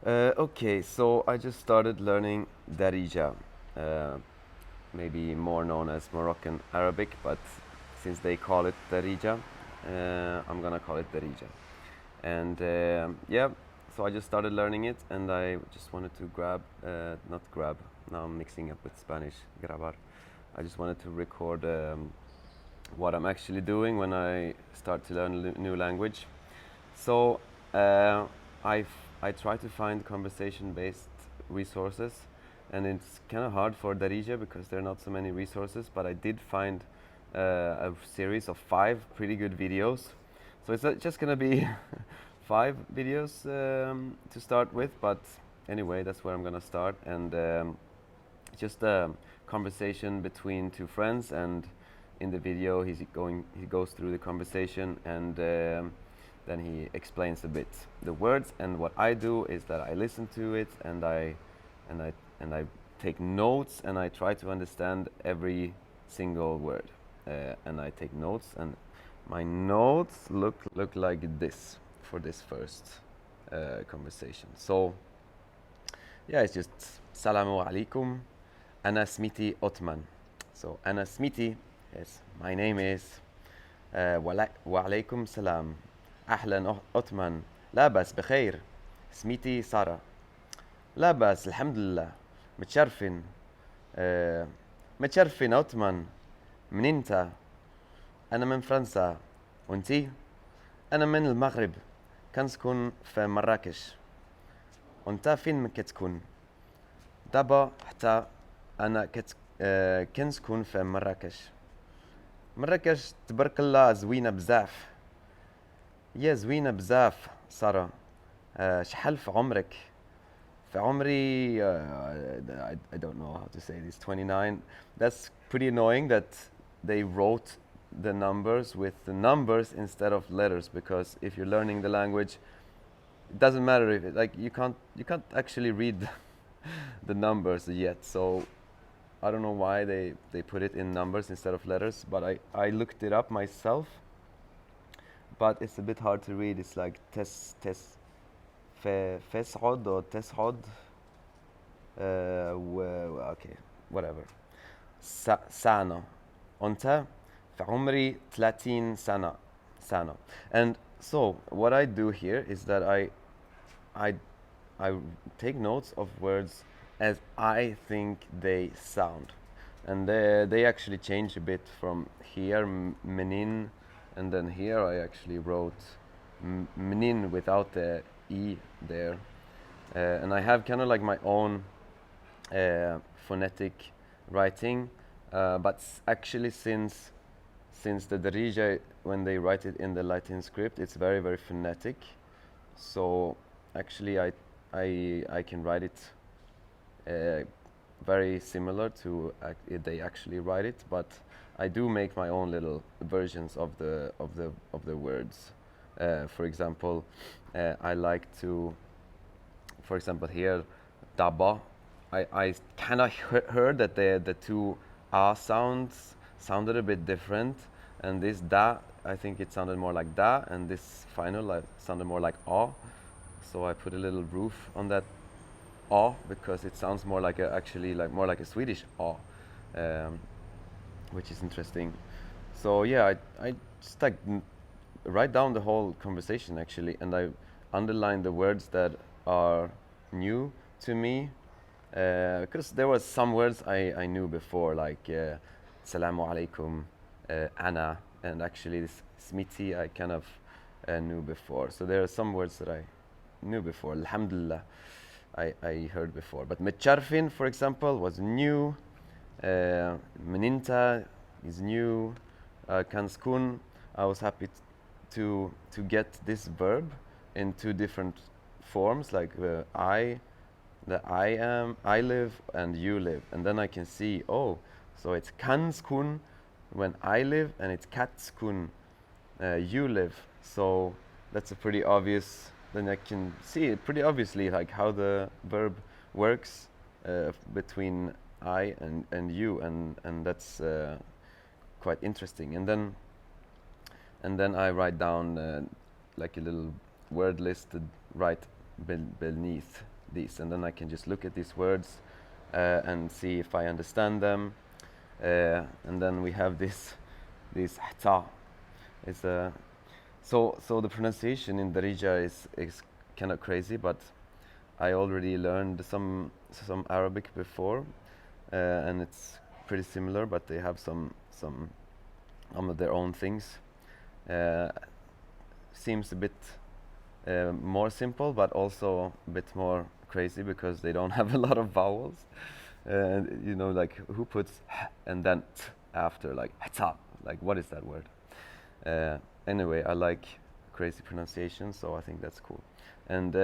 Okay, so I just started learning Darija, uh, maybe more known as Moroccan Arabic, but since they call it Darija, I'm gonna call it Darija. And yeah, so I just started learning it, and I just wanted to not grab, now I'm mixing up with Spanish, grabar. I just wanted to record what I'm actually doing when I start to learn a new language. So uh, I I try to find conversation-based resources, and it's kind of hard for Darija because there are not so many resources. But I did find a series of 5 pretty good videos. So it's just gonna be 5 videos to start with. But anyway, that's where I'm gonna start, and just a conversation between two friends. And in the video, he goes through the conversation and. Then he explains a bit the words, and what I do is that I listen to it and I take notes, and I try to understand every single word, and I take notes, and my notes look like this for this first conversation. So yeah, it's just Salamu alaikum. Ana smiti Otman. So Ana smiti, yes, my name is wa alaikum salam. أهلا أطمن. لا بس بخير. سميتي سارة. لا بس الحمد لله. متشرفين. متشرفين أطمن. من أنت؟ أنا من فرنسا. وأنتي؟ أنا من المغرب. كنسكن في مراكش. وأنت فين كتكون؟ دابا حتى أنا كنسكن في مراكش. مراكش تبارك الله زوينة بزاف. يا زوينة بزاف سارة. شحال في عمرك؟ في عمري I don't know how to say this, 29. That's pretty annoying that they wrote the numbers with the numbers instead of letters, because if you're learning the language, it doesn't matter if like you can't actually read the numbers yet. So I don't know why they put it in numbers instead of letters, but I looked it up myself, but it's a bit hard to read. It's like tes fesod or teshod. Okay, whatever. سنة. أنت في عمري 30 سنة. And so what I do here is that I I take notes of words as I think they sound, and they actually change a bit from here, menin, and then here I actually wrote menin without the e there, and I have kind of like my own phonetic writing, but actually since the Darija, when they write it in the Latin script, it's very very phonetic. So actually I can write it very similar to they actually write it, but I do make my own little versions of the words. For example, I like to, for example, here, daba. I kind of heard that the two ah sounds sounded a bit different, and this da, I think it sounded more like da, and this final like sounded more like ah. So I put a little roof on that ah, because it sounds more like actually like more like a Swedish ah, which is interesting. So yeah, I just like write down the whole conversation actually, and I underline the words that are new to me, because there was some words I knew before, like Salamu alaikum, Ana, and actually this Smiti I kind of knew before. So there are some words that I knew before. Alhamdulillah, I heard before. But Mecharfin, for example, was new. Meninta is new. Kanskun, I was happy to get this verb in 2 different forms, like I am, I live, and you live. And then I can see, oh, so it's kanskun when I live, and it's katskun, you live. So that's a pretty obvious, then I can see it pretty obviously, like how the verb works between I and you, and that's quite interesting. And then I write down like a little word list to write beneath these, and then I can just look at these words and see if I understand them. And then we have this hta. It's a so the pronunciation in Darija is kind of crazy, but I already learned some Arabic before, and it's pretty similar, but they have some of their own things. Seems a bit more simple, but also a bit more crazy because they don't have a lot of vowels. You know, like who puts and then t after, like hta? Like what is that word? Anyway, I like crazy pronunciation, so I think that's cool. And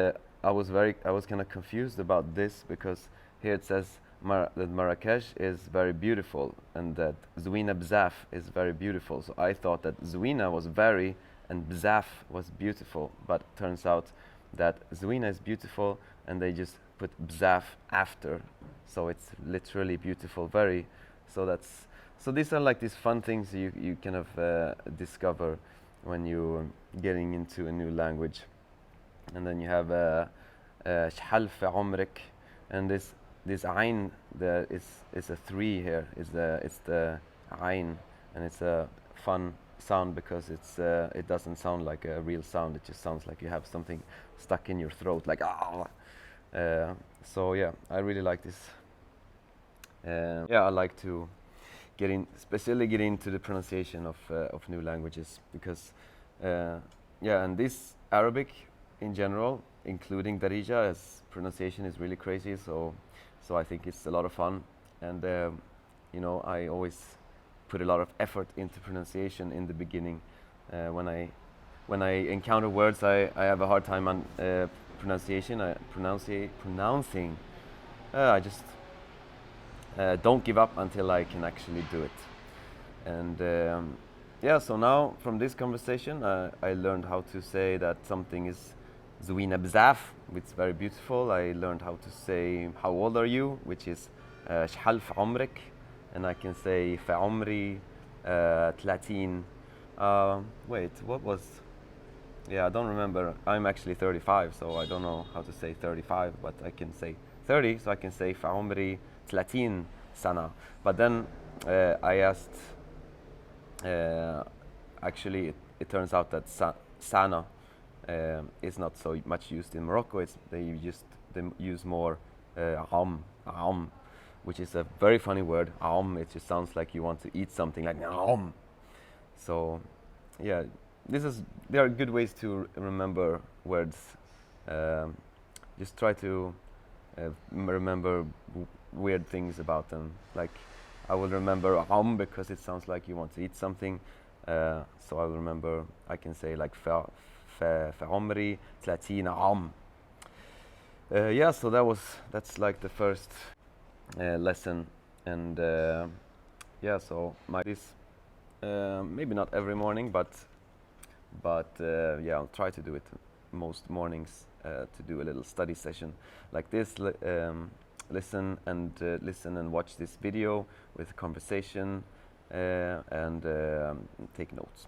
I was kind of confused about this because here it says that Marrakesh is very beautiful and that Zouina Bzaf is very beautiful. So I thought that Zouina was very and Bzaf was beautiful, but turns out that Zouina is beautiful and they just put Bzaf after. So it's literally beautiful, very. So these are like these fun things you kind of discover when you're getting into a new language. And then you have شحال في عمرك, and this ayn there is a 3 here. It's the ayn, and it's a fun sound because it doesn't sound like a real sound. It just sounds like you have something stuck in your throat, like ah. So yeah, I really like this. Yeah, I like to especially get into the pronunciation of new languages because yeah, and this Arabic in general, including Darija, as pronunciation is really crazy. So I think it's a lot of fun, and you know, I always put a lot of effort into pronunciation in the beginning. When I encounter words I have a hard time on pronouncing. I just don't give up until I can actually do it. And yeah, so now from this conversation I learned how to say that something is Zouina Bzaf, which is very beautiful. I learned how to say how old are you, which is شحال في عمرك, and I can say في عمري 30. Wait, what was? Yeah, I don't remember. I'm actually 35, so I don't know how to say 35, but I can say 30, so I can say في عمري 30 سنة. But then I asked, actually it turns out that sana is not so much used in Morocco. They use more am, which is a very funny word. It just sounds like you want to eat something, like am. So yeah, there are good ways to remember words. Just try to remember weird things about them. Like I will remember because it sounds like you want to eat something. So I'll remember, I can say like في عمري 30 عام. Yeah, so that's like the first lesson, and yeah, so maybe not every morning, but yeah, I'll try to do it most mornings, to do a little study session like this. Listen and watch this video with conversation, and take notes.